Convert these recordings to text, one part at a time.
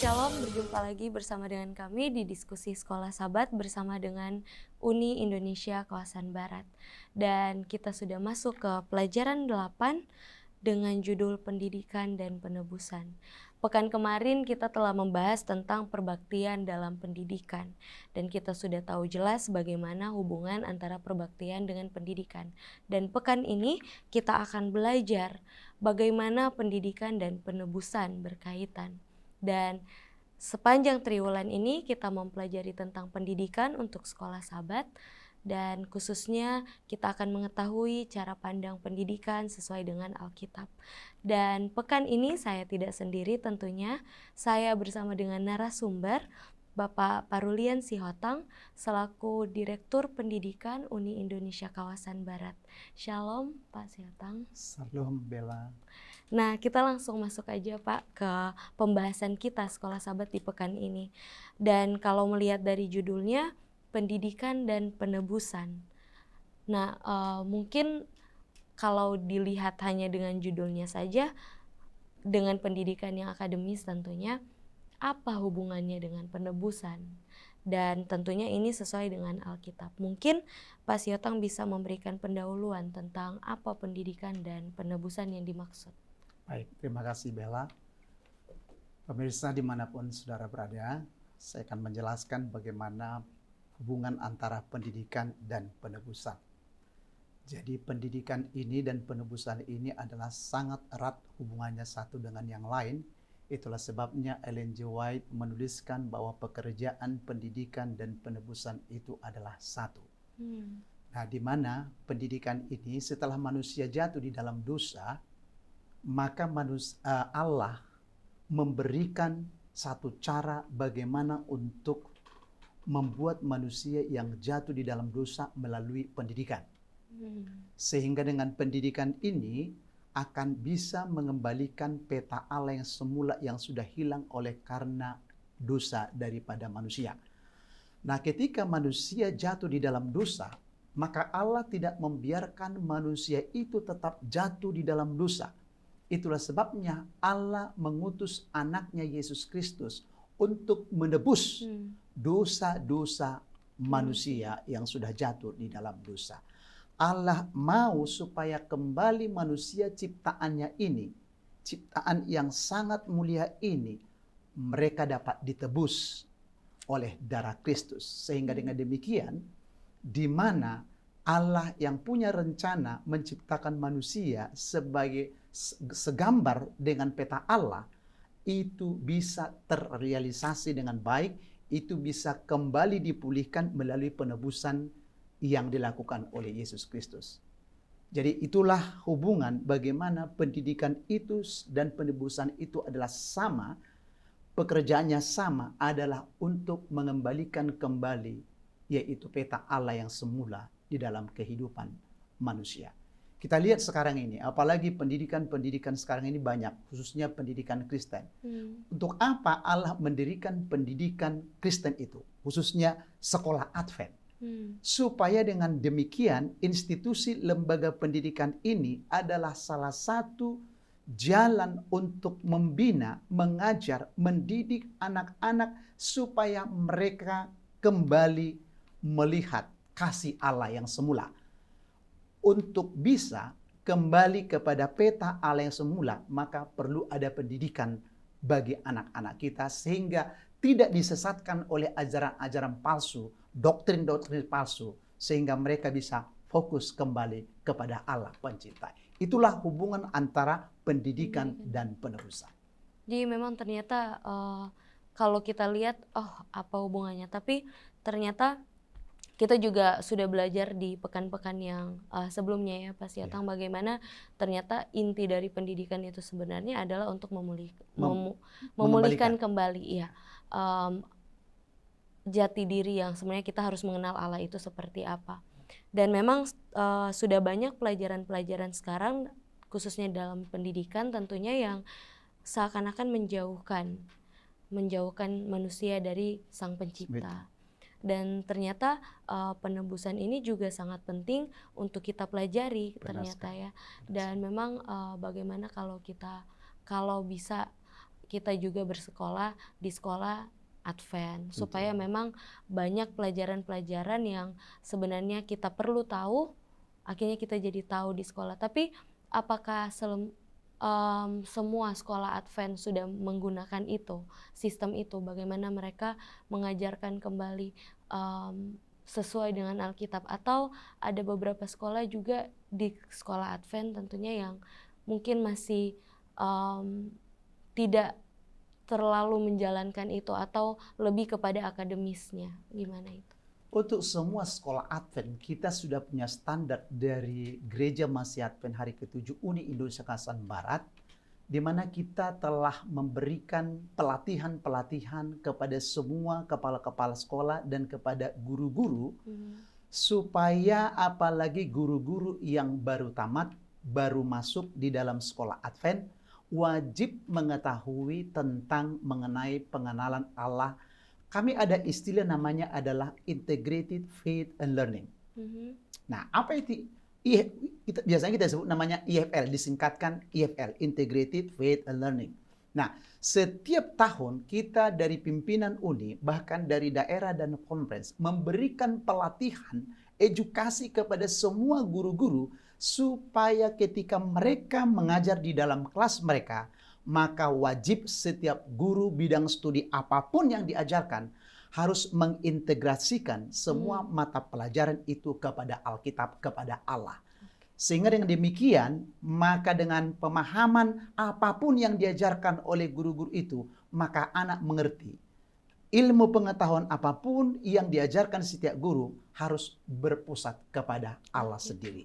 Shalom, berjumpa lagi bersama dengan kami di diskusi Sekolah Sabat bersama dengan Uni Indonesia Kawasan Barat. Dan kita sudah masuk ke pelajaran 8 dengan judul Pendidikan dan Penebusan. Pekan kemarin kita telah membahas tentang perbaktian dalam pendidikan. Dan kita sudah tahu jelas bagaimana hubungan antara perbaktian dengan pendidikan. Dan pekan ini kita akan belajar bagaimana pendidikan dan penebusan berkaitan. Dan sepanjang triwulan ini kita mempelajari tentang pendidikan untuk Sekolah Sabat dan khususnya kita akan mengetahui cara pandang pendidikan sesuai dengan Alkitab. Dan pekan ini saya tidak sendiri tentunya, saya bersama dengan narasumber Bapak Parulian Sihotang selaku Direktur Pendidikan Uni Indonesia Kawasan Barat. Shalom Pak Sihotang. Shalom Bella. Nah, kita langsung masuk aja Pak ke pembahasan kita Sekolah Sabat di pekan ini. Dan kalau melihat dari judulnya, Pendidikan dan Penebusan. Nah, mungkin kalau dilihat hanya dengan judulnya saja, dengan pendidikan yang akademis tentunya, apa hubungannya dengan penebusan? Dan tentunya ini sesuai dengan Alkitab. Mungkin Pak Siotang bisa memberikan pendahuluan tentang apa pendidikan dan penebusan yang dimaksud. Baik, terima kasih Bella. Pemirsa dimanapun saudara berada, saya akan menjelaskan bagaimana hubungan antara pendidikan dan penebusan. Jadi pendidikan ini dan penebusan ini adalah sangat erat hubungannya satu dengan yang lain. Itulah sebabnya Ellen G. White menuliskan bahwa pekerjaan pendidikan dan penebusan itu adalah satu. Nah, di mana pendidikan ini setelah manusia jatuh di dalam dosa, maka Allah memberikan satu cara bagaimana untuk membuat manusia yang jatuh di dalam dosa melalui pendidikan. Sehingga dengan pendidikan ini akan bisa mengembalikan peta Allah yang semula yang sudah hilang oleh karena dosa daripada manusia. Nah, ketika manusia jatuh di dalam dosa, maka Allah tidak membiarkan manusia itu tetap jatuh di dalam dosa. Itulah sebabnya Allah mengutus anaknya Yesus Kristus untuk menebus dosa-dosa manusia yang sudah jatuh di dalam dosa. Allah mau supaya kembali manusia ciptaannya ini, ciptaan yang sangat mulia ini, mereka dapat ditebus oleh darah Kristus. Sehingga dengan demikian, di mana Allah yang punya rencana menciptakan manusia sebagai segambar dengan peta Allah, itu bisa terrealisasi dengan baik, itu bisa kembali dipulihkan melalui penebusan yang dilakukan oleh Yesus Kristus. Jadi itulah hubungan bagaimana pendidikan itu dan penebusan itu adalah sama, pekerjaannya sama, adalah untuk mengembalikan kembali, yaitu peta Allah yang semula di dalam kehidupan manusia. Kita lihat sekarang ini, apalagi pendidikan sekarang ini banyak, khususnya pendidikan Kristen. Untuk apa Allah mendirikan pendidikan Kristen itu, khususnya sekolah Advent? Supaya dengan demikian institusi lembaga pendidikan ini adalah salah satu jalan untuk membina, mengajar, mendidik anak-anak supaya mereka kembali melihat kasih Allah yang semula. Untuk bisa kembali kepada peta Allah yang semula, maka perlu ada pendidikan bagi anak-anak kita sehingga tidak disesatkan oleh ajaran-ajaran palsu, doktrin-doktrin palsu, sehingga mereka bisa fokus kembali kepada Allah pencipta. Itulah hubungan antara pendidikan dan penebusan. Jadi memang ternyata kalau kita lihat, apa hubungannya? Tapi ternyata kita juga sudah belajar di pekan-pekan yang sebelumnya ya Pak Siotang, bagaimana ternyata inti dari pendidikan itu sebenarnya adalah untuk memulihkan kembali jati diri yang sebenarnya kita harus mengenal Allah itu seperti apa. Dan memang sudah banyak pelajaran-pelajaran sekarang khususnya dalam pendidikan tentunya yang seakan-akan menjauhkan manusia dari Sang Pencipta. Dan ternyata penebusan ini juga sangat penting untuk kita pelajari ternyata ya. Dan memang bagaimana kalau bisa kita juga bersekolah di sekolah Advent, supaya memang banyak pelajaran-pelajaran yang sebenarnya kita perlu tahu, akhirnya kita jadi tahu di sekolah. Tapi apakah semua sekolah Advent sudah menggunakan sistem itu? Bagaimana mereka mengajarkan kembali sesuai dengan Alkitab? Atau ada beberapa sekolah juga di sekolah Advent tentunya yang mungkin masih tidak terlalu menjalankan itu, atau lebih kepada akademisnya? Gimana itu? Untuk semua sekolah Advent, kita sudah punya standar dari Gereja Masih Advent Hari ke-7 Uni Indonesia Kawasan Barat, di mana kita telah memberikan pelatihan-pelatihan kepada semua kepala-kepala sekolah dan kepada guru-guru, supaya apalagi guru-guru yang baru tamat, baru masuk di dalam sekolah Advent, wajib mengetahui tentang mengenai pengenalan Allah. Kami ada istilah namanya adalah Integrated Faith and Learning. Nah, apa itu? Biasanya kita sebut namanya IFL, disingkatkan IFL, Integrated Faith and Learning. Nah, setiap tahun kita dari pimpinan Uni, bahkan dari daerah dan conference, memberikan pelatihan, edukasi kepada semua guru-guru, supaya ketika mereka mengajar di dalam kelas mereka, maka wajib setiap guru bidang studi apapun yang diajarkan harus mengintegrasikan semua mata pelajaran itu kepada Alkitab, kepada Allah. Sehingga dengan demikian, maka dengan pemahaman apapun yang diajarkan oleh guru-guru itu, maka anak mengerti. Ilmu pengetahuan apapun yang diajarkan setiap guru harus berpusat kepada Allah sendiri.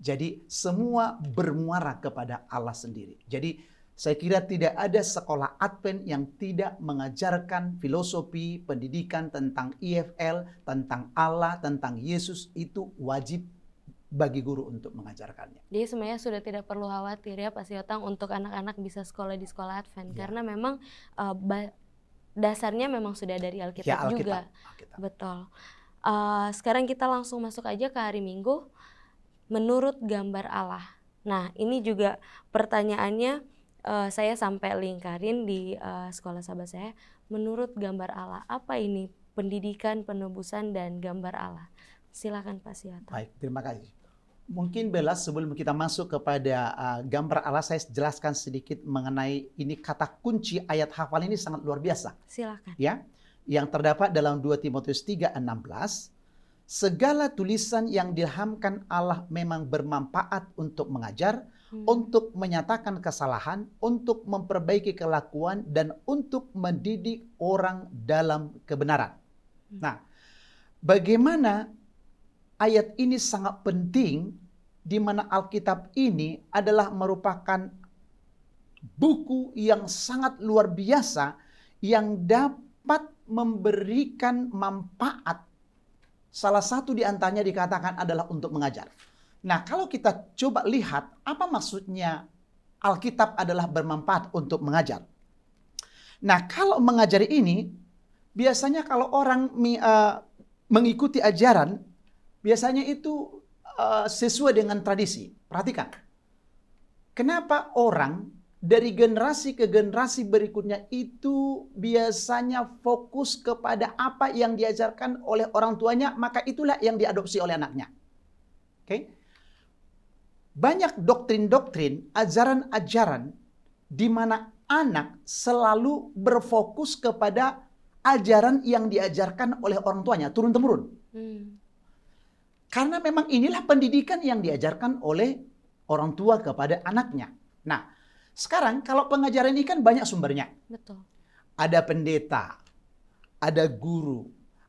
Jadi semua bermuara kepada Allah sendiri. Jadi saya kira tidak ada sekolah Advent yang tidak mengajarkan filosofi pendidikan tentang IFL, tentang Allah, tentang Yesus. Itu wajib bagi guru untuk mengajarkannya. Jadi sebenarnya sudah tidak perlu khawatir ya Pak Siotang untuk anak-anak bisa sekolah di sekolah Advent. Karena memang dasarnya memang sudah dari Alkitab, ya, juga. Alkitab. Betul. Sekarang kita langsung masuk aja ke hari Minggu. Menurut gambar Allah. Nah, ini juga pertanyaannya saya sampai lingkarin di sekolah sahabat saya. Menurut gambar Allah, apa ini pendidikan, penebusan, dan gambar Allah? Silakan Pak Siotang. Baik, terima kasih. Mungkin Bella, sebelum kita masuk kepada gambar Allah, saya jelaskan sedikit mengenai ini kata kunci ayat hafal ini sangat luar biasa. Silakan. Ya, yang terdapat dalam 2 Timotius 3:16. Segala tulisan yang diilhamkan Allah memang bermanfaat untuk mengajar, untuk menyatakan kesalahan, untuk memperbaiki kelakuan, dan untuk mendidik orang dalam kebenaran. Nah, bagaimana ayat ini sangat penting, di mana Alkitab ini adalah merupakan buku yang sangat luar biasa, yang dapat memberikan manfaat. Salah satu di antaranya dikatakan adalah untuk mengajar. Nah, kalau kita coba lihat apa maksudnya Alkitab adalah bermanfaat untuk mengajar. Nah, kalau mengajari ini, biasanya kalau orang mengikuti ajaran, biasanya itu sesuai dengan tradisi. Perhatikan. Kenapa orang dari generasi ke generasi berikutnya itu biasanya fokus kepada apa yang diajarkan oleh orang tuanya, maka itulah yang diadopsi oleh anaknya. Oke? Banyak doktrin-doktrin, ajaran-ajaran di mana anak selalu berfokus kepada ajaran yang diajarkan oleh orang tuanya turun-temurun. Karena memang inilah pendidikan yang diajarkan oleh orang tua kepada anaknya. Nah, sekarang kalau pengajaran ini kan banyak sumbernya. Betul. Ada pendeta, ada guru,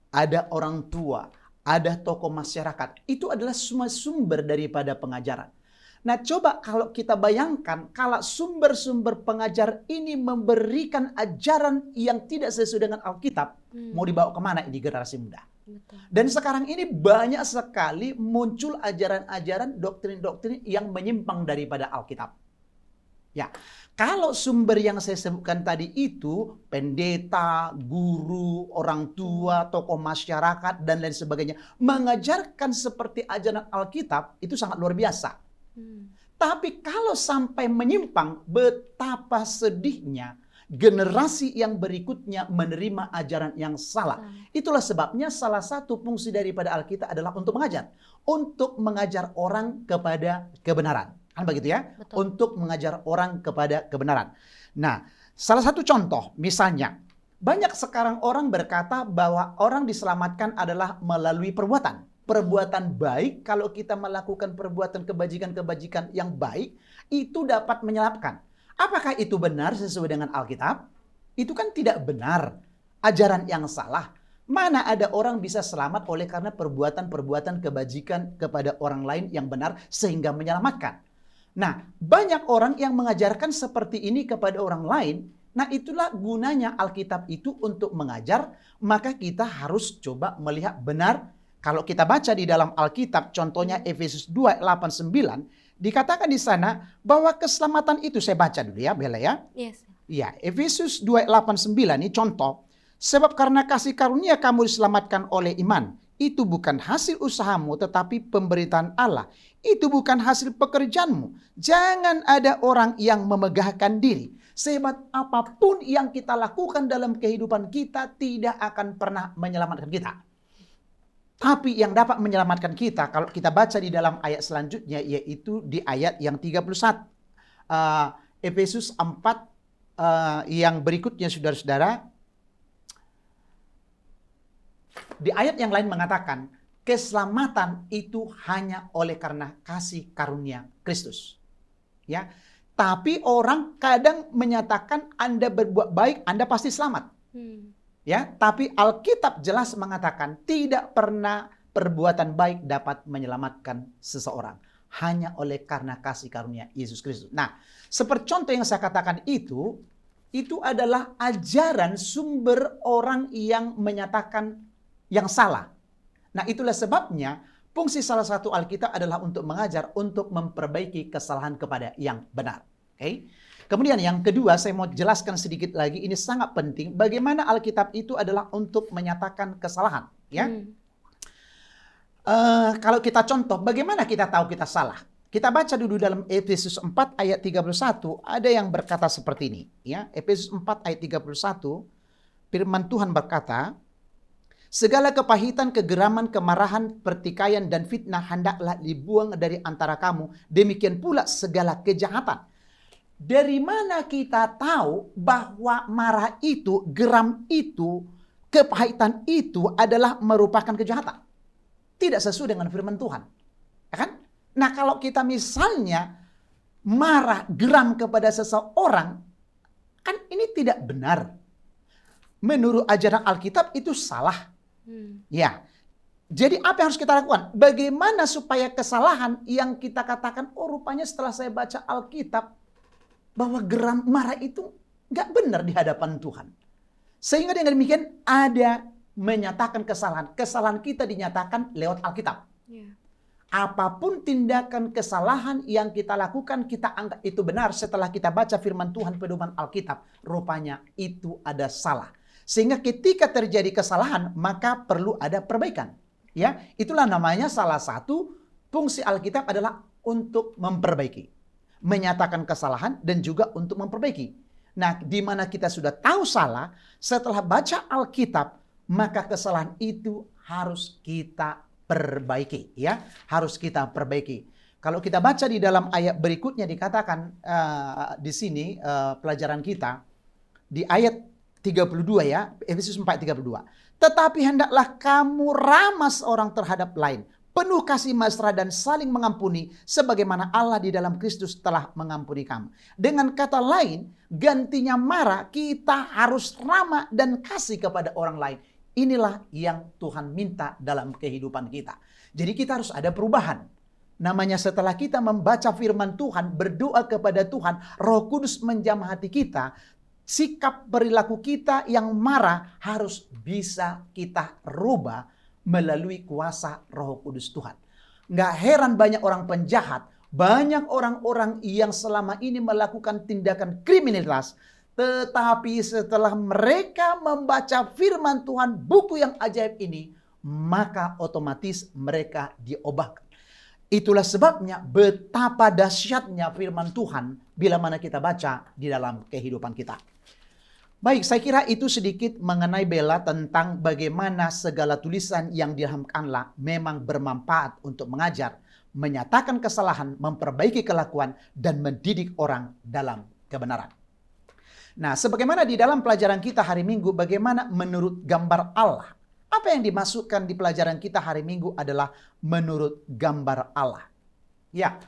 ada orang tua, ada tokoh masyarakat. Itu adalah semua sumber daripada pengajaran. Nah, coba kalau kita bayangkan kalau sumber-sumber pengajar ini memberikan ajaran yang tidak sesuai dengan Alkitab, mau dibawa kemana ini generasi muda? Betul. Dan sekarang ini banyak sekali muncul ajaran-ajaran, doktrin-doktrin yang menyimpang daripada Alkitab. Ya, kalau sumber yang saya sebutkan tadi itu pendeta, guru, orang tua, tokoh masyarakat, dan lain sebagainya mengajarkan seperti ajaran Alkitab, itu sangat luar biasa. Tapi kalau sampai menyimpang, betapa sedihnya generasi yang berikutnya menerima ajaran yang salah. Itulah sebabnya salah satu fungsi daripada Alkitab adalah untuk mengajar. Untuk mengajar orang kepada kebenaran. Kan begitu ya? Betul. Untuk mengajar orang kepada kebenaran. Nah, salah satu contoh misalnya, banyak sekarang orang berkata bahwa orang diselamatkan adalah melalui perbuatan. Perbuatan baik, kalau kita melakukan perbuatan kebajikan-kebajikan yang baik, itu dapat menyelamatkan. Apakah itu benar sesuai dengan Alkitab? Itu kan tidak benar. Ajaran yang salah. Mana ada orang bisa selamat oleh karena perbuatan-perbuatan kebajikan kepada orang lain yang benar sehingga menyelamatkan. Nah, banyak orang yang mengajarkan seperti ini kepada orang lain. Nah, itulah gunanya Alkitab itu untuk mengajar. Maka kita harus coba melihat benar. Kalau kita baca di dalam Alkitab, contohnya Efesus 2:8-9, dikatakan di sana bahwa keselamatan itu, saya baca dulu ya, Bella ya. Yes. Ya, Efesus 2:8-9 ini contoh. Sebab karena kasih karunia kamu diselamatkan oleh iman. Itu bukan hasil usahamu tetapi pemberitaan Allah. Itu bukan hasil pekerjaanmu. Jangan ada orang yang memegahkan diri. Sehebat apapun yang kita lakukan dalam kehidupan kita tidak akan pernah menyelamatkan kita. Tapi yang dapat menyelamatkan kita, kalau kita baca di dalam ayat selanjutnya, yaitu di ayat yang 31. Efesus 4 yang berikutnya, saudara-saudara. Di ayat yang lain mengatakan, keselamatan itu hanya oleh karena kasih karunia Kristus. Ya, tapi orang kadang menyatakan Anda berbuat baik, Anda pasti selamat. Ya, tapi Alkitab jelas mengatakan tidak pernah perbuatan baik dapat menyelamatkan seseorang. Hanya oleh karena kasih karunia Yesus Kristus. Nah, seperti contoh yang saya katakan itu adalah ajaran sumber orang yang menyatakan yang salah. Nah, itulah sebabnya fungsi salah satu Alkitab adalah untuk mengajar, untuk memperbaiki kesalahan kepada yang benar. Oke? Kemudian yang kedua, saya mau jelaskan sedikit lagi, ini sangat penting, bagaimana Alkitab itu adalah untuk menyatakan kesalahan. Ya, kalau kita contoh, bagaimana kita tahu kita salah? Kita baca dulu dalam Efesus 4 ayat 31, ada yang berkata seperti ini. Ya, Efesus 4 ayat 31, firman Tuhan berkata, segala kepahitan, kegeraman, kemarahan, pertikaian, dan fitnah hendaklah dibuang dari antara kamu. Demikian pula segala kejahatan. Dari mana kita tahu bahwa marah itu, geram itu, kepahitan itu adalah merupakan kejahatan? Tidak sesuai dengan firman Tuhan. Ya kan? Nah, kalau kita misalnya marah, geram kepada seseorang, kan ini tidak benar. Menurut ajaran Alkitab itu salah. Ya. Jadi apa yang harus kita lakukan? Bagaimana supaya kesalahan yang kita katakan, oh rupanya setelah saya baca Alkitab, bahwa geram marah itu nggak benar di hadapan Tuhan. Sehingga dengan demikian ada menyatakan kesalahan. Kesalahan kita dinyatakan lewat Alkitab. Yeah. Apapun tindakan kesalahan yang kita lakukan, kita anggap itu benar setelah kita baca firman Tuhan pedoman Alkitab. Rupanya itu ada salah. Sehingga ketika terjadi kesalahan, maka perlu ada perbaikan. Ya, itulah namanya salah satu fungsi Alkitab adalah untuk memperbaiki. Menyatakan kesalahan dan juga untuk memperbaiki. Nah, di mana kita sudah tahu salah, setelah baca Alkitab, maka kesalahan itu harus kita perbaiki, ya, harus kita perbaiki. Kalau kita baca di dalam ayat berikutnya dikatakan di sini pelajaran kita di ayat 32 ya, Efesus 4:32. Tetapi hendaklah kamu ramah seorang terhadap lain, penuh kasih mesra dan saling mengampuni sebagaimana Allah di dalam Kristus telah mengampuni kamu. Dengan kata lain, gantinya marah, kita harus ramah dan kasih kepada orang lain. Inilah yang Tuhan minta dalam kehidupan kita. Jadi kita harus ada perubahan. Namanya setelah kita membaca firman Tuhan, berdoa kepada Tuhan, Roh Kudus menjamah hati kita, sikap perilaku kita yang marah harus bisa kita rubah melalui kuasa Roh Kudus Tuhan. Nggak heran banyak orang penjahat, banyak orang-orang yang selama ini melakukan tindakan kriminalitas, tetapi setelah mereka membaca firman Tuhan, buku yang ajaib ini, maka otomatis mereka diubahkan. Itulah sebabnya betapa dahsyatnya firman Tuhan bila mana kita baca di dalam kehidupan kita. Baik, saya kira itu sedikit mengenai Bella tentang bagaimana segala tulisan yang diilhamkanlah memang bermanfaat untuk mengajar, menyatakan kesalahan, memperbaiki kelakuan, dan mendidik orang dalam kebenaran. Nah, sebagaimana di dalam pelajaran kita hari Minggu, bagaimana menurut gambar Allah. Apa yang dimasukkan di pelajaran kita hari Minggu adalah menurut gambar Allah. Ya,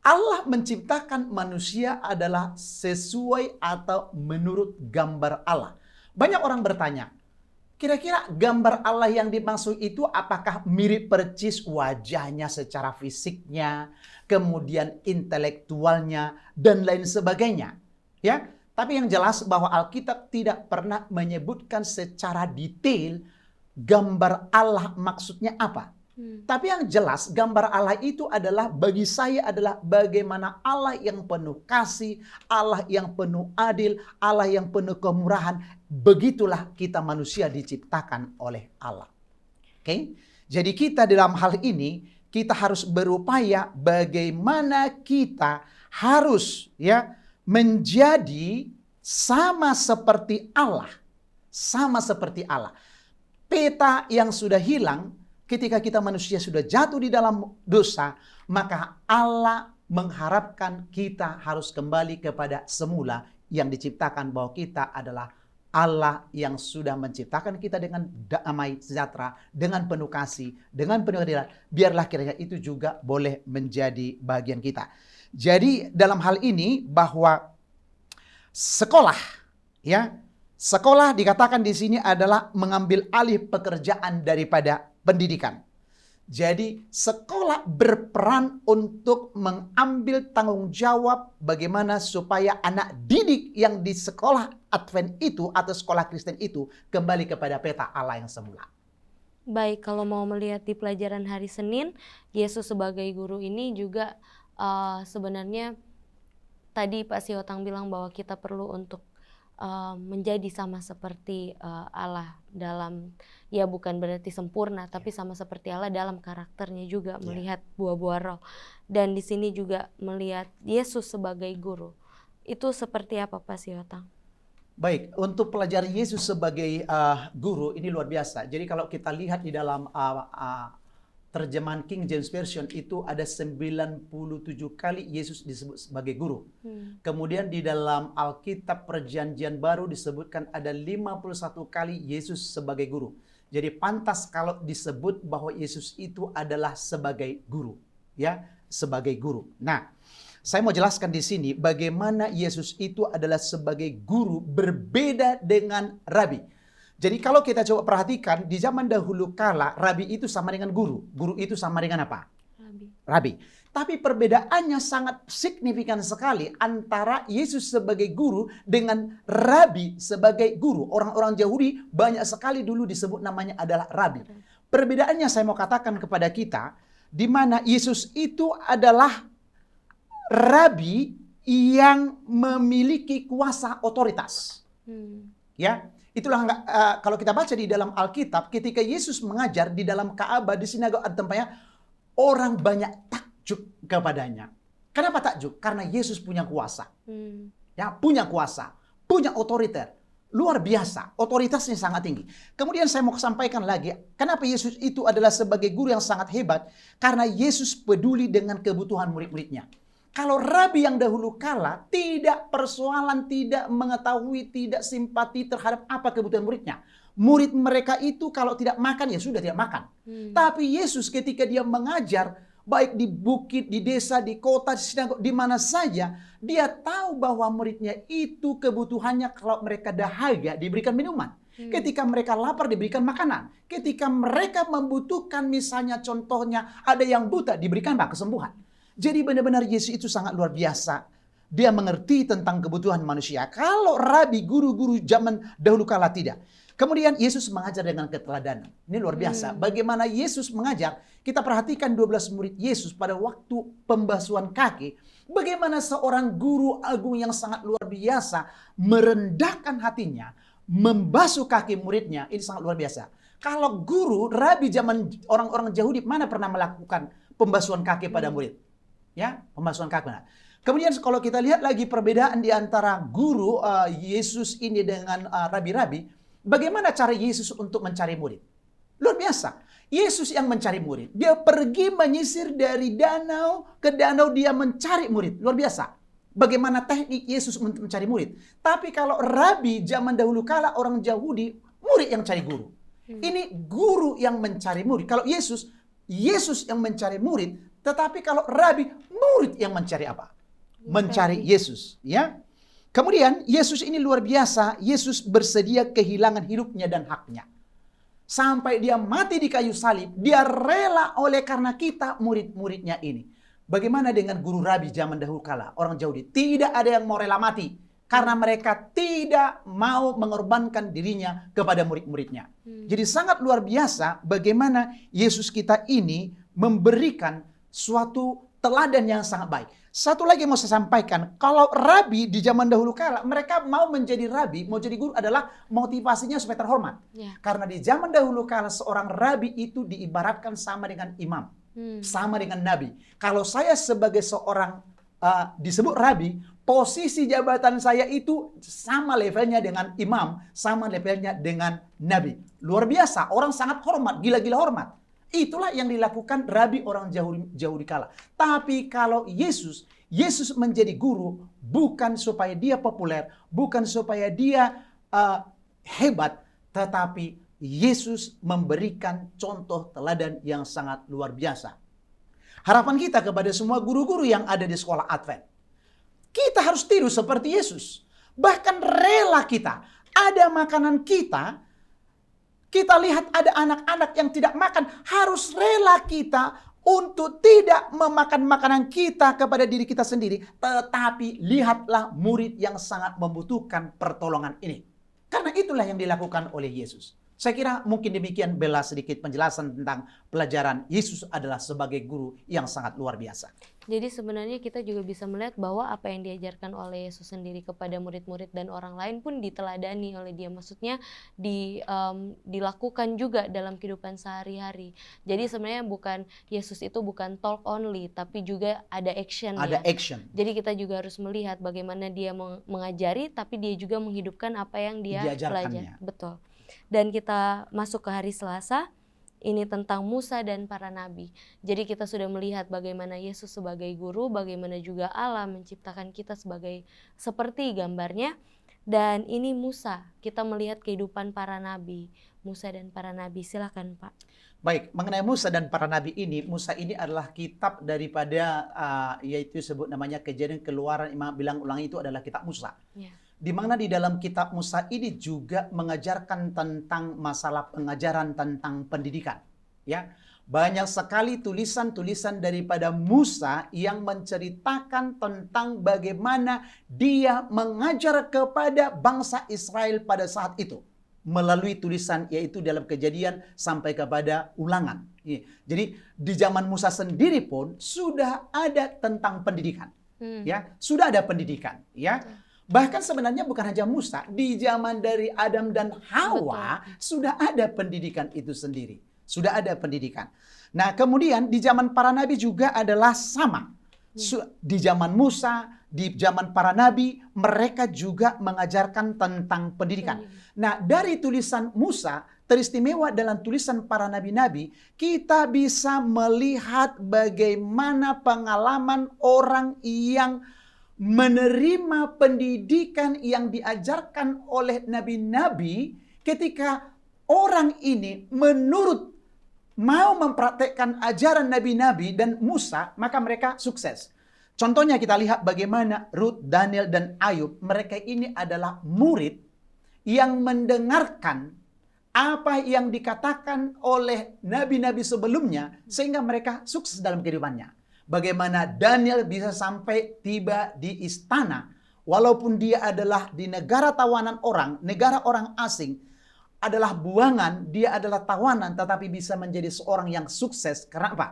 Allah menciptakan manusia adalah sesuai atau menurut gambar Allah. Banyak orang bertanya, kira-kira gambar Allah yang dimaksud itu apakah mirip percis wajahnya secara fisiknya, kemudian intelektualnya, dan lain sebagainya. Ya, tapi yang jelas bahwa Alkitab tidak pernah menyebutkan secara detail gambar Allah maksudnya apa. Tapi yang jelas gambar Allah itu adalah bagi saya adalah bagaimana Allah yang penuh kasih, Allah yang penuh adil, Allah yang penuh kemurahan. Begitulah kita manusia diciptakan oleh Allah. Oke? Jadi kita dalam hal ini kita harus berupaya bagaimana kita harus ya menjadi sama seperti Allah. Sama seperti Allah. Peta yang sudah hilang ketika kita manusia sudah jatuh di dalam dosa, maka Allah mengharapkan kita harus kembali kepada semula yang diciptakan, bahwa kita adalah Allah yang sudah menciptakan kita dengan damai sejahtera, dengan penuh kasih, dengan penuh keadilan. Biarlah kiranya itu juga boleh menjadi bagian kita. Jadi dalam hal ini bahwa sekolah, ya, sekolah dikatakan di sini adalah mengambil alih pekerjaan daripada pendidikan. Jadi sekolah berperan untuk mengambil tanggung jawab bagaimana supaya anak didik yang di sekolah Advent itu atau sekolah Kristen itu kembali kepada peta Allah yang semula. Baik, kalau mau melihat di pelajaran hari Senin, Yesus sebagai guru ini juga sebenarnya tadi Pak Siotang bilang bahwa kita perlu untuk menjadi sama seperti Allah dalam, ya bukan berarti sempurna, tapi sama seperti Allah dalam karakternya juga, melihat buah-buah roh. Dan di sini juga melihat Yesus sebagai guru. Itu seperti apa Pak Siotang? Baik, untuk pelajari Yesus sebagai guru ini luar biasa. Jadi kalau kita lihat di dalam terjemahan King James Version itu ada 97 kali Yesus disebut sebagai guru. Kemudian di dalam Alkitab Perjanjian Baru disebutkan ada 51 kali Yesus sebagai guru. Jadi pantas kalau disebut bahwa Yesus itu adalah sebagai guru, ya, sebagai guru. Nah, saya mau jelaskan di sini bagaimana Yesus itu adalah sebagai guru berbeda dengan rabi. Jadi kalau kita coba perhatikan di zaman dahulu kala rabi itu sama dengan guru. Guru itu sama dengan apa? Rabi. Tapi perbedaannya sangat signifikan sekali antara Yesus sebagai guru dengan rabi sebagai guru. Orang-orang Yahudi banyak sekali dulu disebut namanya adalah rabi. Perbedaannya saya mau katakan kepada kita, di mana Yesus itu adalah rabi yang memiliki kuasa otoritas. Ya. Itulah kalau kita baca di dalam Alkitab, ketika Yesus mengajar di dalam Ka'bah, di sinagoga tempatnya, orang banyak takjub kepadanya. Kenapa takjub? Karena Yesus punya kuasa. Ya, punya kuasa, punya otoriter. Luar biasa, otoritasnya sangat tinggi. Kemudian saya mau sampaikan lagi, kenapa Yesus itu adalah sebagai guru yang sangat hebat? Karena Yesus peduli dengan kebutuhan murid-muridnya. Kalau rabi yang dahulu kala tidak persoalan, tidak mengetahui, tidak simpati terhadap apa kebutuhan muridnya. Murid mereka itu kalau tidak makan ya sudah tidak makan. Tapi Yesus ketika dia mengajar, baik di bukit, di desa, di kota, di sinagog, di mana saja, dia tahu bahwa muridnya itu kebutuhannya kalau mereka dahaga diberikan minuman. Ketika mereka lapar diberikan makanan. Ketika mereka membutuhkan misalnya contohnya ada yang buta diberikan kesembuhan. Jadi benar-benar Yesus itu sangat luar biasa. Dia mengerti tentang kebutuhan manusia. Kalau rabi, guru-guru zaman dahulu kala tidak. Kemudian Yesus mengajar dengan keteladanan. Ini luar biasa. Bagaimana Yesus mengajar, kita perhatikan 12 murid Yesus pada waktu pembasuhan kaki. Bagaimana seorang guru agung yang sangat luar biasa merendahkan hatinya, membasuh kaki muridnya. Ini sangat luar biasa. Kalau guru, rabi zaman orang-orang Yahudi mana pernah melakukan pembasuhan kaki pada murid? Ya, pembasuhan kaki. Kemudian kalau kita lihat lagi perbedaan di antara guru Yesus ini dengan rabi-rabi, bagaimana cara Yesus untuk mencari murid? Luar biasa. Yesus yang mencari murid. Dia pergi menyisir dari danau ke danau, dia mencari murid. Luar biasa. Bagaimana teknik Yesus untuk mencari murid. Tapi kalau rabi zaman dahulu kala orang Yahudi, murid yang cari guru. Ini guru yang mencari murid. Kalau Yesus yang mencari murid. Tetapi kalau rabi, murid yang mencari apa? Mencari Yesus. Ya. Kemudian Yesus ini luar biasa. Yesus bersedia kehilangan hidupnya dan haknya. Sampai dia mati di kayu salib, dia rela oleh karena kita murid-muridnya ini. Bagaimana dengan guru rabi zaman dahulu kala? Orang Yahudi tidak ada yang mau rela mati. Karena mereka tidak mau mengorbankan dirinya kepada murid-muridnya. Jadi sangat luar biasa bagaimana Yesus kita ini memberikan suatu teladan yang sangat baik. Satu lagi mau saya sampaikan, kalau rabi di zaman dahulu kala, mereka mau menjadi rabi, mau jadi guru adalah motivasinya supaya terhormat. Karena di zaman dahulu kala seorang rabi itu diibaratkan sama dengan imam, sama dengan nabi. Kalau saya sebagai seorang disebut rabi, posisi jabatan saya itu sama levelnya dengan imam, sama levelnya dengan nabi. Luar biasa, orang sangat hormat, gila-gila hormat. Itulah yang dilakukan rabi orang Yahudi kala. Tapi kalau Yesus menjadi guru bukan supaya dia populer, bukan supaya dia hebat, tetapi Yesus memberikan contoh teladan yang sangat luar biasa. Harapan kita kepada semua guru-guru yang ada di sekolah Advent. Kita harus tiru seperti Yesus. Bahkan rela kita, ada makanan kita lihat ada anak-anak yang tidak makan, harus rela kita untuk tidak memakan makanan kita kepada diri kita sendiri. Tetapi lihatlah murid yang sangat membutuhkan pertolongan ini. Karena itulah yang dilakukan oleh Yesus. Saya kira mungkin demikian Bella sedikit penjelasan tentang pelajaran Yesus adalah sebagai guru yang sangat luar biasa. Jadi sebenarnya kita juga bisa melihat bahwa apa yang diajarkan oleh Yesus sendiri kepada murid-murid dan orang lain pun diteladani oleh dia. Maksudnya dilakukan juga dalam kehidupan sehari-hari. Jadi sebenarnya Yesus itu bukan talk only, tapi juga ada action. Ada action. Jadi kita juga harus melihat bagaimana dia mengajari, tapi dia juga menghidupkan apa yang dia pelajari. Betul. Dan kita masuk ke hari Selasa, ini tentang Musa dan para nabi. Jadi kita sudah melihat bagaimana Yesus sebagai guru, bagaimana juga Allah menciptakan kita seperti gambarnya. Dan ini Musa, kita melihat kehidupan para nabi. Musa dan para nabi, silakan Pak. Baik, mengenai Musa dan para nabi ini, Musa ini adalah kitab daripada yaitu sebut namanya Kejadian Keluaran, Imam bilang ulangi itu adalah kitab Musa. Ya. Di mana di dalam kitab Musa ini juga mengajarkan tentang masalah pengajaran tentang pendidikan. Ya, banyak sekali tulisan-tulisan daripada Musa yang menceritakan tentang bagaimana dia mengajar kepada bangsa Israel pada saat itu. Melalui tulisan yaitu dalam Kejadian sampai kepada Ulangan. Jadi di zaman Musa sendiri pun sudah ada tentang pendidikan. Ya, sudah ada pendidikan. Ya. Bahkan sebenarnya bukan hanya Musa, di zaman dari Adam dan Hawa sudah ada pendidikan itu sendiri. Sudah ada pendidikan. Nah kemudian di zaman para nabi juga adalah sama. Di zaman Musa, di zaman para nabi, mereka juga mengajarkan tentang pendidikan. Nah dari tulisan Musa, teristimewa dalam tulisan para nabi-nabi, kita bisa melihat bagaimana pengalaman orang yang menerima pendidikan yang diajarkan oleh nabi-nabi ketika orang ini mau mempraktekkan ajaran nabi-nabi dan Musa, maka mereka sukses. Contohnya kita lihat bagaimana Ruth, Daniel, dan Ayub. Mereka ini adalah murid yang mendengarkan apa yang dikatakan oleh nabi-nabi sebelumnya sehingga mereka sukses dalam kehidupannya. Bagaimana Daniel bisa sampai tiba di istana. Walaupun dia adalah di negara tawanan orang, negara orang asing, adalah buangan, dia adalah tawanan, tetapi bisa menjadi seorang yang sukses. Karena apa?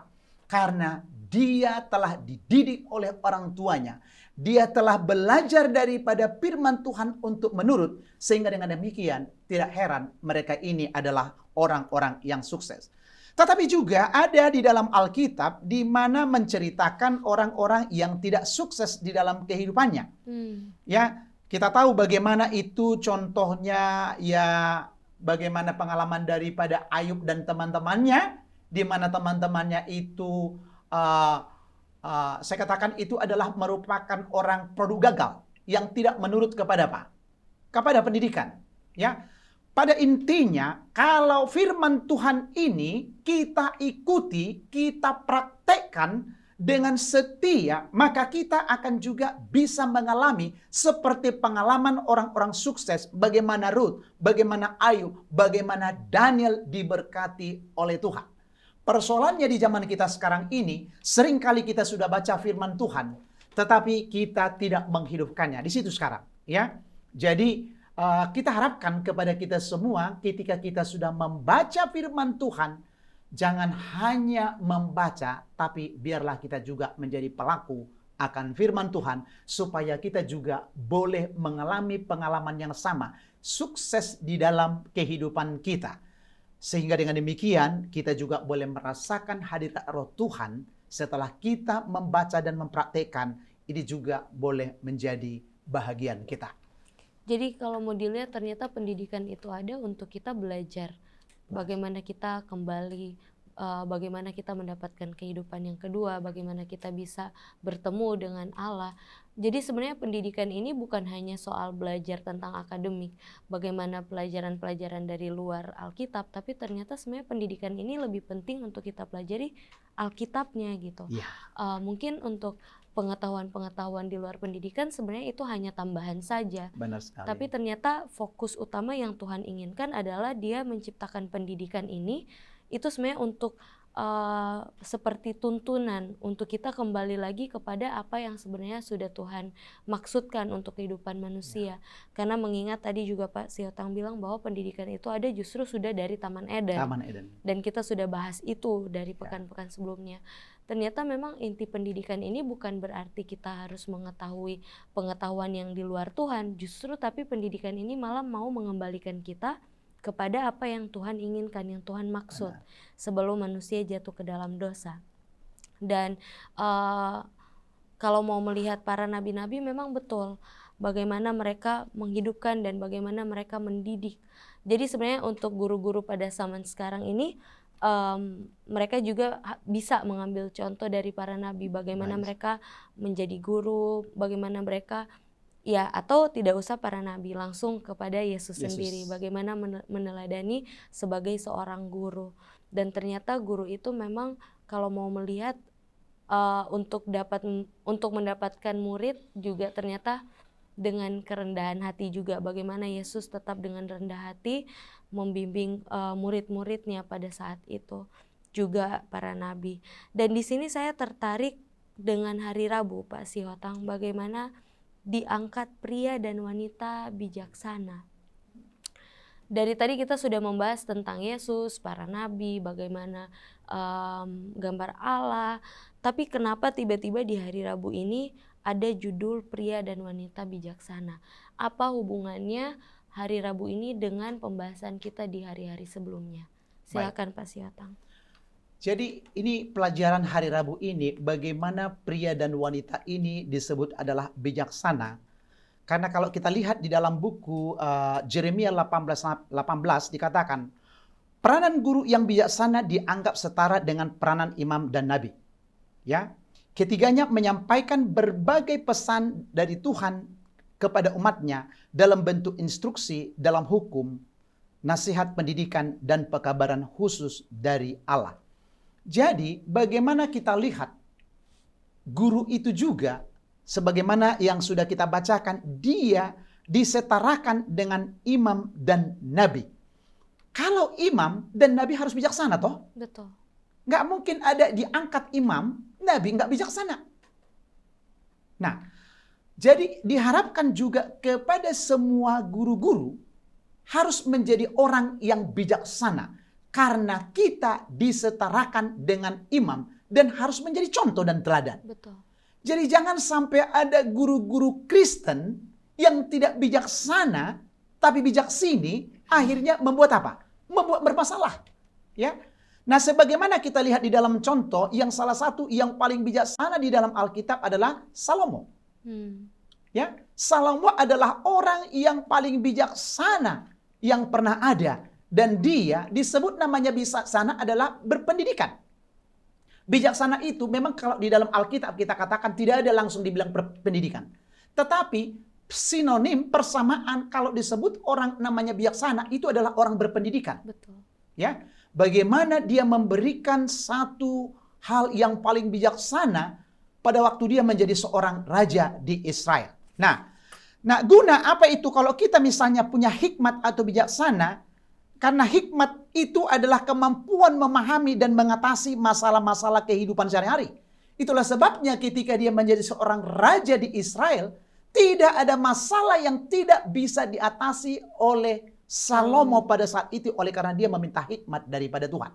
Karena dia telah dididik oleh orang tuanya. Dia telah belajar daripada firman Tuhan untuk menurut. Sehingga dengan demikian tidak heran mereka ini adalah orang-orang yang sukses. Tetapi juga ada di dalam Alkitab di mana menceritakan orang-orang yang tidak sukses di dalam kehidupannya. Ya, kita tahu bagaimana itu contohnya, ya bagaimana pengalaman daripada Ayub dan teman-temannya, di mana teman-temannya itu saya katakan itu adalah merupakan orang produk gagal yang tidak menurut kepada apa? Kepada pendidikan, ya. Pada intinya, kalau firman Tuhan ini kita ikuti, kita praktekkan dengan setia, maka kita akan juga bisa mengalami seperti pengalaman orang-orang sukses, bagaimana Ruth, bagaimana Ayub, bagaimana Daniel diberkati oleh Tuhan. Persoalannya di zaman kita sekarang ini, seringkali kita sudah baca firman Tuhan, tetapi kita tidak menghidupkannya. Di situ sekarang, ya. Jadi kita harapkan kepada kita semua ketika kita sudah membaca firman Tuhan, jangan hanya membaca, tapi biarlah kita juga menjadi pelaku akan firman Tuhan, supaya kita juga boleh mengalami pengalaman yang sama, sukses di dalam kehidupan kita. Sehingga dengan demikian kita juga boleh merasakan hadirat Roh Tuhan setelah kita membaca dan mempraktekkan, ini juga boleh menjadi bahagian kita. Jadi kalau mau dilihat ternyata pendidikan itu ada untuk kita belajar bagaimana kita kembali, bagaimana kita mendapatkan kehidupan yang kedua, bagaimana kita bisa bertemu dengan Allah. Jadi sebenarnya pendidikan ini bukan hanya soal belajar tentang akademik, bagaimana pelajaran-pelajaran dari luar Alkitab, tapi ternyata sebenarnya pendidikan ini lebih penting untuk kita pelajari Alkitabnya gitu. Mungkin untuk pengetahuan-pengetahuan di luar pendidikan sebenarnya itu hanya tambahan saja. Benar sekali. Tapi ternyata fokus utama yang Tuhan inginkan adalah Dia menciptakan pendidikan ini itu sebenarnya untuk seperti tuntunan untuk kita kembali lagi kepada apa yang sebenarnya sudah Tuhan maksudkan untuk kehidupan manusia. Karena mengingat tadi juga Pak Siotang bilang bahwa pendidikan itu ada justru sudah dari Taman Eden. Taman Eden. Dan kita sudah bahas itu dari pekan-pekan sebelumnya. Ternyata memang inti pendidikan ini bukan berarti kita harus mengetahui pengetahuan yang di luar Tuhan, justru tapi pendidikan ini malah mau mengembalikan kita kepada apa yang Tuhan inginkan, yang Tuhan maksud sebelum manusia jatuh ke dalam dosa. Dan kalau mau melihat para nabi-nabi memang betul bagaimana mereka menghidupkan dan bagaimana mereka mendidik. Jadi sebenarnya untuk guru-guru pada zaman sekarang ini mereka juga bisa mengambil contoh dari para nabi, bagaimana mereka menjadi guru, bagaimana mereka atau tidak usah para nabi, langsung kepada Yesus sendiri, bagaimana meneladani sebagai seorang guru. Dan ternyata guru itu memang kalau mau melihat untuk mendapatkan murid juga ternyata dengan kerendahan hati juga, bagaimana Yesus tetap dengan rendah hati membimbing murid-muridnya pada saat itu, juga para nabi. Dan di sini saya tertarik dengan hari Rabu Pak Siotang, bagaimana diangkat pria dan wanita bijaksana. Dari tadi kita sudah membahas tentang Yesus, para nabi, bagaimana gambar Allah. Tapi kenapa tiba-tiba di hari Rabu ini ada judul pria dan wanita bijaksana? Apa hubungannya hari Rabu ini dengan pembahasan kita di hari-hari sebelumnya? Silakan Pak Siotang. Jadi ini pelajaran hari Rabu ini, bagaimana pria dan wanita ini disebut adalah bijaksana. Karena kalau kita lihat di dalam buku Jeremia 18 dikatakan, peranan guru yang bijaksana dianggap setara dengan peranan imam dan nabi. Ya, ketiganya menyampaikan berbagai pesan dari Tuhan kepada umatnya dalam bentuk instruksi dalam hukum, nasihat pendidikan, dan pekabaran khusus dari Allah. Jadi bagaimana kita lihat guru itu juga sebagaimana yang sudah kita bacakan, dia disetarakan dengan imam dan nabi. Kalau imam dan nabi harus bijaksana toh? Betul. Nggak mungkin ada diangkat imam, nabi nggak bijaksana. Nah, jadi diharapkan juga kepada semua guru-guru harus menjadi orang yang bijaksana. Karena kita disetarakan dengan imam dan harus menjadi contoh dan teladan. Betul. Jadi jangan sampai ada guru-guru Kristen yang tidak bijaksana tapi bijaksini, akhirnya membuat apa? Membuat bermasalah. Ya. Nah, sebagaimana kita lihat di dalam contoh, yang salah satu yang paling bijaksana di dalam Alkitab adalah Salomo. Ya, Salomo adalah orang yang paling bijaksana yang pernah ada, dan dia disebut namanya bijaksana adalah berpendidikan. Bijaksana itu memang kalau di dalam Alkitab kita katakan tidak ada langsung dibilang berpendidikan. Tetapi sinonim persamaan kalau disebut orang namanya bijaksana itu adalah orang berpendidikan. Betul. Ya, bagaimana dia memberikan satu hal yang paling bijaksana pada waktu dia menjadi seorang raja di Israel. Nah, guna apa itu kalau kita misalnya punya hikmat atau bijaksana? Karena hikmat itu adalah kemampuan memahami dan mengatasi masalah-masalah kehidupan sehari-hari. Itulah sebabnya ketika dia menjadi seorang raja di Israel, tidak ada masalah yang tidak bisa diatasi oleh Salomo pada saat itu, oleh karena dia meminta hikmat daripada Tuhan.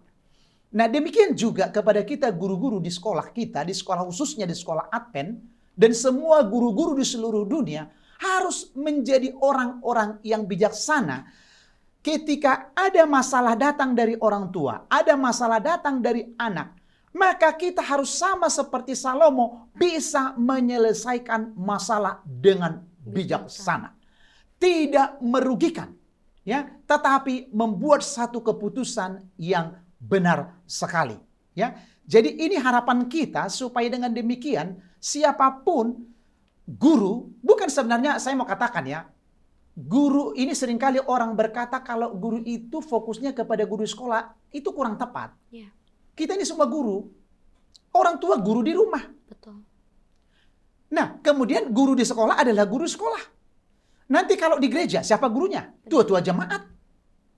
Nah, demikian juga kepada kita guru-guru di sekolah kita, di sekolah khususnya di sekolah Advent, dan semua guru-guru di seluruh dunia harus menjadi orang-orang yang bijaksana. Ketika ada masalah datang dari orang tua, ada masalah datang dari anak, maka kita harus sama seperti Salomo bisa menyelesaikan masalah dengan bijaksana. Tidak merugikan, ya, tetapi membuat satu keputusan yang benar sekali, ya. Jadi ini harapan kita supaya dengan demikian siapapun guru, bukan sebenarnya saya mau katakan ya, guru ini seringkali orang berkata kalau guru itu fokusnya kepada guru sekolah, itu kurang tepat. Yeah. Kita ini semua guru. Orang tua guru di rumah. Betul. Nah, kemudian guru di sekolah adalah guru sekolah. Nanti kalau di gereja, siapa gurunya? Tua-tua jemaat.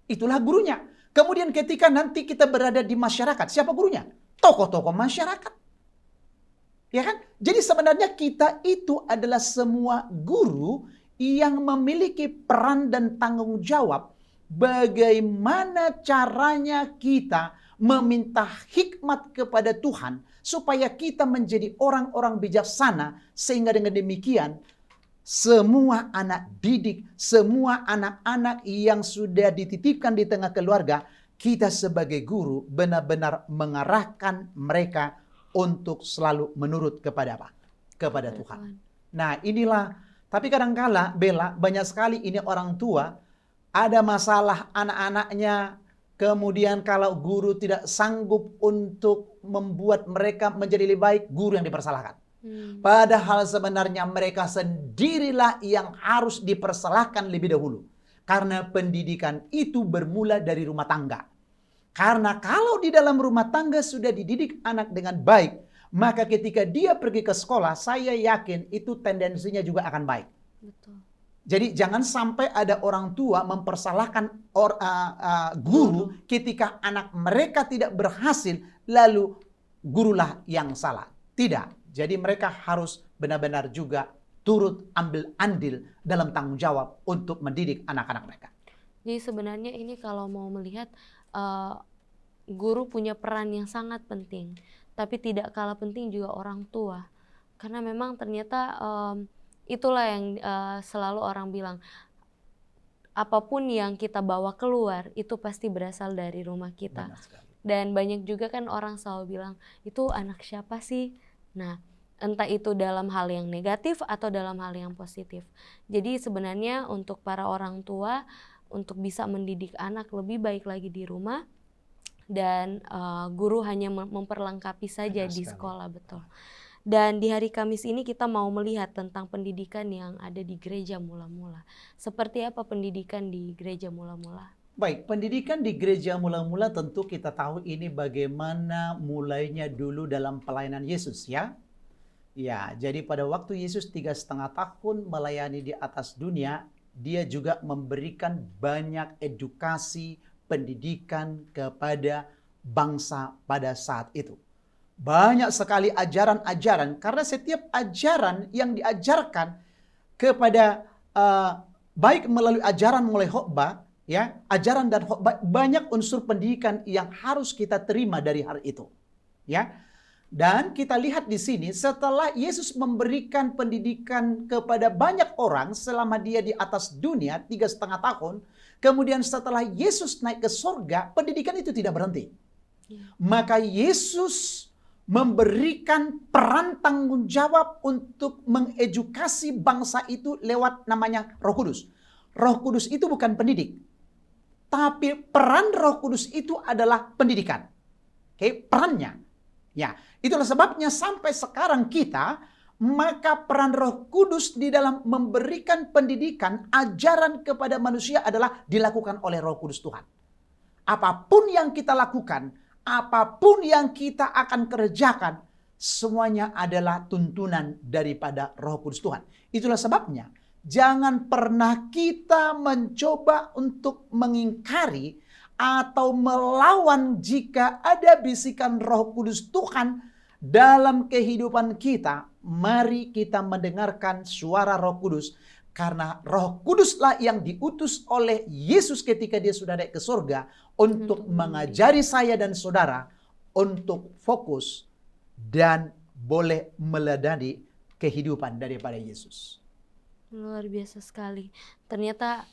Itulah gurunya. Kemudian ketika nanti kita berada di masyarakat, siapa gurunya? Tokoh-tokoh masyarakat. Ya kan? Jadi sebenarnya kita itu adalah semua guru yang memiliki peran dan tanggung jawab bagaimana caranya kita meminta hikmat kepada Tuhan supaya kita menjadi orang-orang bijaksana, sehingga dengan demikian semua anak didik, semua anak-anak yang sudah dititipkan di tengah keluarga, kita sebagai guru benar-benar mengarahkan mereka untuk selalu menurut kepada apa? Kepada Tuhan. Nah, inilah. Tapi kadangkala, Bella, banyak sekali ini orang tua, ada masalah anak-anaknya, kemudian kalau guru tidak sanggup untuk membuat mereka menjadi lebih baik, guru yang dipersalahkan. Padahal sebenarnya mereka sendirilah yang harus dipersalahkan lebih dahulu. Karena pendidikan itu bermula dari rumah tangga. Karena kalau di dalam rumah tangga sudah dididik anak dengan baik, maka ketika dia pergi ke sekolah, saya yakin itu tendensinya juga akan baik. Betul. Jadi jangan sampai ada orang tua mempersalahkan guru ketika anak mereka tidak berhasil, lalu gurulah yang salah. Tidak. Jadi mereka harus benar-benar juga turut ambil andil dalam tanggung jawab untuk mendidik anak-anak mereka. Jadi sebenarnya ini kalau mau melihat, guru punya peran yang sangat penting. Tapi tidak kalah penting juga orang tua. Karena memang ternyata itulah yang selalu orang bilang, apapun yang kita bawa keluar itu pasti berasal dari rumah kita. Dan banyak juga kan orang selalu bilang, itu anak siapa sih? Nah, entah itu dalam hal yang negatif atau dalam hal yang positif. Jadi sebenarnya untuk para orang tua, untuk bisa mendidik anak lebih baik lagi di rumah, dan guru hanya memperlengkapi saja di sekolah, betul. Dan di hari Kamis ini kita mau melihat tentang pendidikan yang ada di gereja mula-mula. Seperti apa pendidikan di gereja mula-mula? Baik, pendidikan di gereja mula-mula tentu kita tahu ini bagaimana mulainya dulu dalam pelayanan Yesus, ya. Ya, jadi pada waktu Yesus 3,5 tahun melayani di atas dunia, dia juga memberikan banyak edukasi, pendidikan kepada bangsa pada saat itu. Banyak sekali ajaran-ajaran, karena setiap ajaran yang diajarkan kepada baik melalui ajaran mulai khotbah, ya, ajaran dan khotbah, banyak unsur pendidikan yang harus kita terima dari hal itu, ya. Dan kita lihat di sini setelah Yesus memberikan pendidikan kepada banyak orang selama dia di atas dunia 3,5 tahun, kemudian setelah Yesus naik ke surga, pendidikan itu tidak berhenti. Ya. Maka Yesus memberikan peran tanggung jawab untuk mengedukasi bangsa itu lewat namanya Roh Kudus. Roh Kudus itu bukan pendidik, tapi peran Roh Kudus itu adalah pendidikan. Oke, perannya. Ya, itulah sebabnya sampai sekarang kita, maka peran Roh Kudus di dalam memberikan pendidikan, ajaran kepada manusia adalah dilakukan oleh Roh Kudus Tuhan. Apapun yang kita lakukan, apapun yang kita akan kerjakan, semuanya adalah tuntunan daripada Roh Kudus Tuhan. Itulah sebabnya jangan pernah kita mencoba untuk mengingkari atau melawan jika ada bisikan Roh Kudus Tuhan dalam kehidupan kita. Mari kita mendengarkan suara Roh Kudus, karena Roh Kuduslah yang diutus oleh Yesus ketika dia sudah naik ke surga untuk mengajari saya dan saudara untuk fokus dan boleh meladani kehidupan daripada Yesus. Luar biasa sekali. Ternyata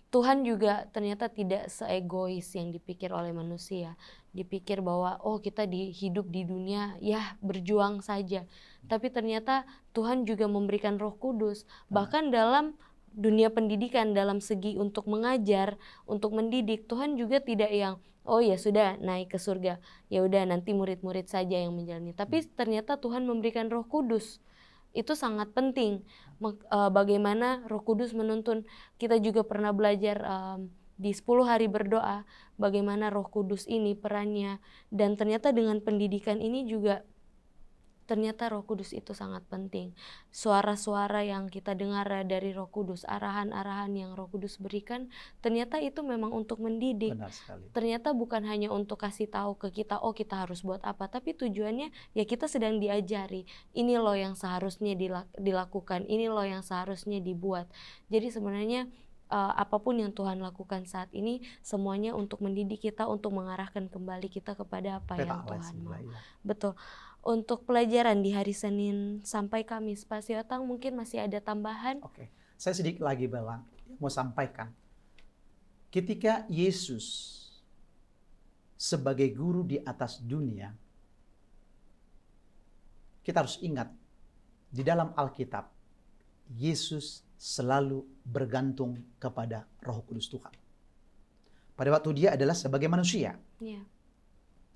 Tuhan juga ternyata tidak seegois yang dipikir oleh manusia. Dipikir bahwa kita hidup di dunia ya berjuang saja. Tapi ternyata Tuhan juga memberikan Roh Kudus. Bahkan dalam dunia pendidikan, dalam segi untuk mengajar, untuk mendidik, Tuhan juga tidak yang ya sudah naik ke surga, ya udah nanti murid-murid saja yang menjalani. Tapi ternyata Tuhan memberikan Roh Kudus. Itu sangat penting. Bagaimana Roh Kudus menuntun. Kita juga pernah belajar di 10 hari berdoa, bagaimana Roh Kudus ini perannya. Dan ternyata dengan pendidikan ini juga ternyata Roh Kudus itu sangat penting. Suara-suara yang kita dengar dari Roh Kudus, arahan-arahan yang Roh Kudus berikan, ternyata itu memang untuk mendidik. Benar sekali. Ternyata bukan hanya untuk kasih tahu ke kita, kita harus buat apa, tapi tujuannya ya kita sedang diajari. Ini loh yang seharusnya dilakukan, ini loh yang seharusnya dibuat. Jadi sebenarnya apapun yang Tuhan lakukan saat ini, semuanya untuk mendidik kita, untuk mengarahkan kembali kita kepada apa yang Tuhan mau. Betul. Untuk pelajaran di hari Senin sampai Kamis, Pak Siotang mungkin masih ada tambahan? Oke, saya sedikit lagi mau sampaikan. Ketika Yesus sebagai guru di atas dunia, kita harus ingat di dalam Alkitab, Yesus selalu bergantung kepada Roh Kudus Tuhan. Pada waktu dia adalah sebagai manusia. Yeah.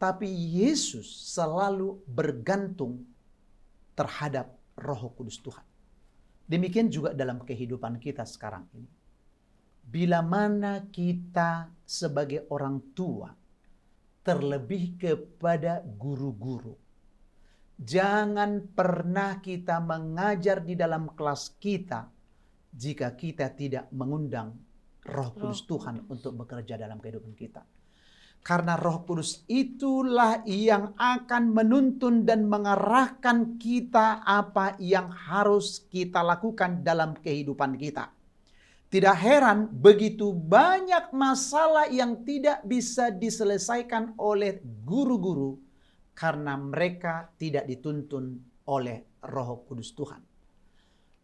Tapi Yesus selalu bergantung terhadap Roh Kudus Tuhan. Demikian juga dalam kehidupan kita sekarang ini. Bila mana kita sebagai orang tua, terlebih kepada guru-guru, jangan pernah kita mengajar di dalam kelas kita jika kita tidak mengundang Roh Kudus Tuhan untuk bekerja dalam kehidupan kita. Karena Roh Kudus itulah yang akan menuntun dan mengarahkan kita apa yang harus kita lakukan dalam kehidupan kita. Tidak heran begitu banyak masalah yang tidak bisa diselesaikan oleh guru-guru karena mereka tidak dituntun oleh Roh Kudus Tuhan.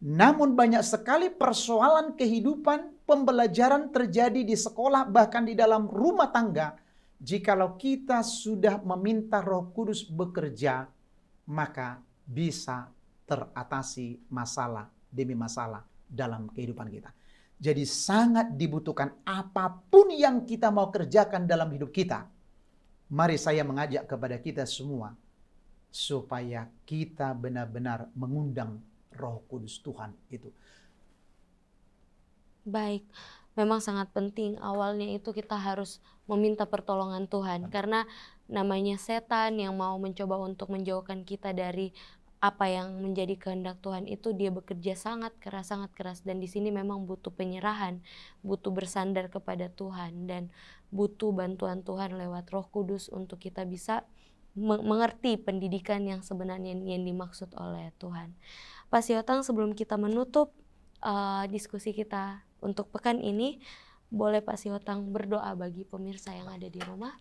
Namun banyak sekali persoalan kehidupan, pembelajaran terjadi di sekolah, bahkan di dalam rumah tangga. Jikalau kita sudah meminta Roh Kudus bekerja, maka bisa teratasi masalah demi masalah dalam kehidupan kita. Jadi sangat dibutuhkan apapun yang kita mau kerjakan dalam hidup kita. Mari saya mengajak kepada kita semua supaya kita benar-benar mengundang Roh Kudus Tuhan itu. Baik, memang sangat penting awalnya itu kita harus meminta pertolongan Tuhan. Karena namanya setan yang mau mencoba untuk menjauhkan kita dari apa yang menjadi kehendak Tuhan itu, dia bekerja sangat keras. Dan di sini memang butuh penyerahan, butuh bersandar kepada Tuhan, dan butuh bantuan Tuhan lewat Roh Kudus untuk kita bisa mengerti pendidikan yang sebenarnya yang dimaksud oleh Tuhan. Pak Siotang, sebelum kita menutup diskusi kita untuk pekan ini, boleh Pak Siotang berdoa bagi pemirsa yang ada di rumah?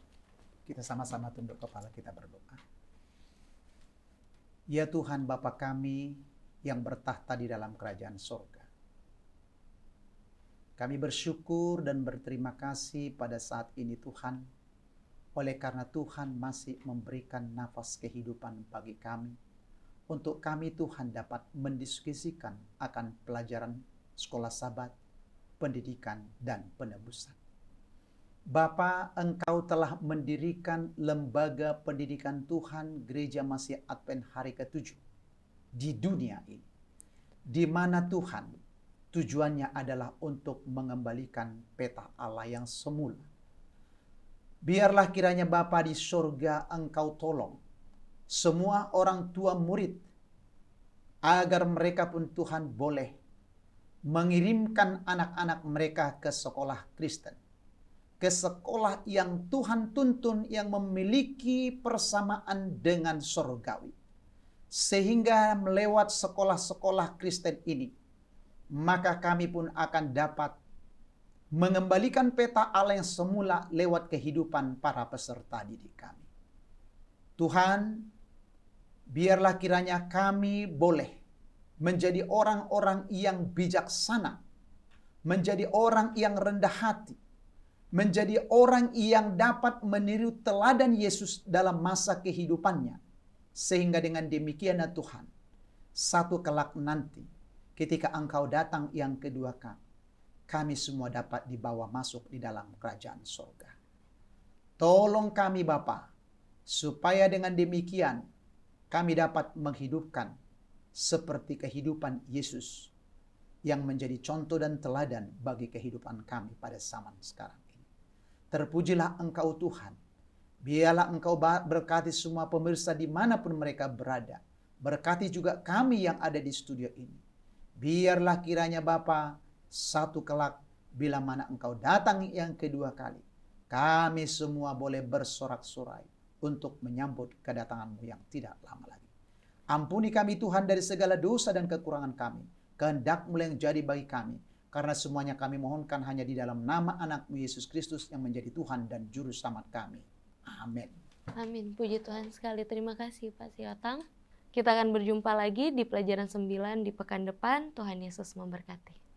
Kita sama-sama tunduk kepala, kita berdoa. Ya Tuhan Bapa kami yang bertahta di dalam kerajaan surga. Kami bersyukur dan berterima kasih pada saat ini Tuhan. Oleh karena Tuhan masih memberikan nafas kehidupan bagi kami, untuk kami Tuhan dapat mendiskusikan akan pelajaran sekolah Sabat, pendidikan, dan penebusan. Bapa, Engkau telah mendirikan lembaga pendidikan Tuhan Gereja Masih Advent hari ke-7 di dunia ini, di mana Tuhan tujuannya adalah untuk mengembalikan peta Allah yang semula. Biarlah kiranya Bapa di surga Engkau tolong semua orang tua murid, agar mereka pun Tuhan boleh mengirimkan anak-anak mereka ke sekolah Kristen, ke sekolah yang Tuhan tuntun, yang memiliki persamaan dengan surgawi. Sehingga melewat sekolah-sekolah Kristen ini, maka kami pun akan dapat mengembalikan peta Allah yang semula lewat kehidupan para peserta didik kami. Tuhan, biarlah kiranya kami boleh menjadi orang-orang yang bijaksana, menjadi orang yang rendah hati, menjadi orang yang dapat meniru teladan Yesus dalam masa kehidupannya. Sehingga dengan demikian Tuhan, satu kelak nanti ketika Engkau datang yang kedua kali, kami semua dapat dibawa masuk di dalam kerajaan surga. Tolong kami Bapa, supaya dengan demikian kami dapat menghidupkan seperti kehidupan Yesus yang menjadi contoh dan teladan bagi kehidupan kami pada zaman sekarang ini. Terpujilah Engkau Tuhan. Biarlah Engkau berkati semua pemirsa dimanapun mereka berada. Berkati juga kami yang ada di studio ini. Biarlah kiranya Bapa, satu kelak bila mana Engkau datang yang kedua kali, kami semua boleh bersorak-sorai untuk menyambut kedatangan-Mu yang tidak lama lagi. Ampuni kami Tuhan dari segala dosa dan kekurangan kami. Kehendak-Mu yang jadi bagi kami. Karena semuanya kami mohonkan hanya di dalam nama anak-Mu Yesus Kristus yang menjadi Tuhan dan Juru Selamat kami. Amin. Amin. Puji Tuhan sekali. Terima kasih Pak Siotang. Kita akan berjumpa lagi di pelajaran 9 di pekan depan. Tuhan Yesus memberkati.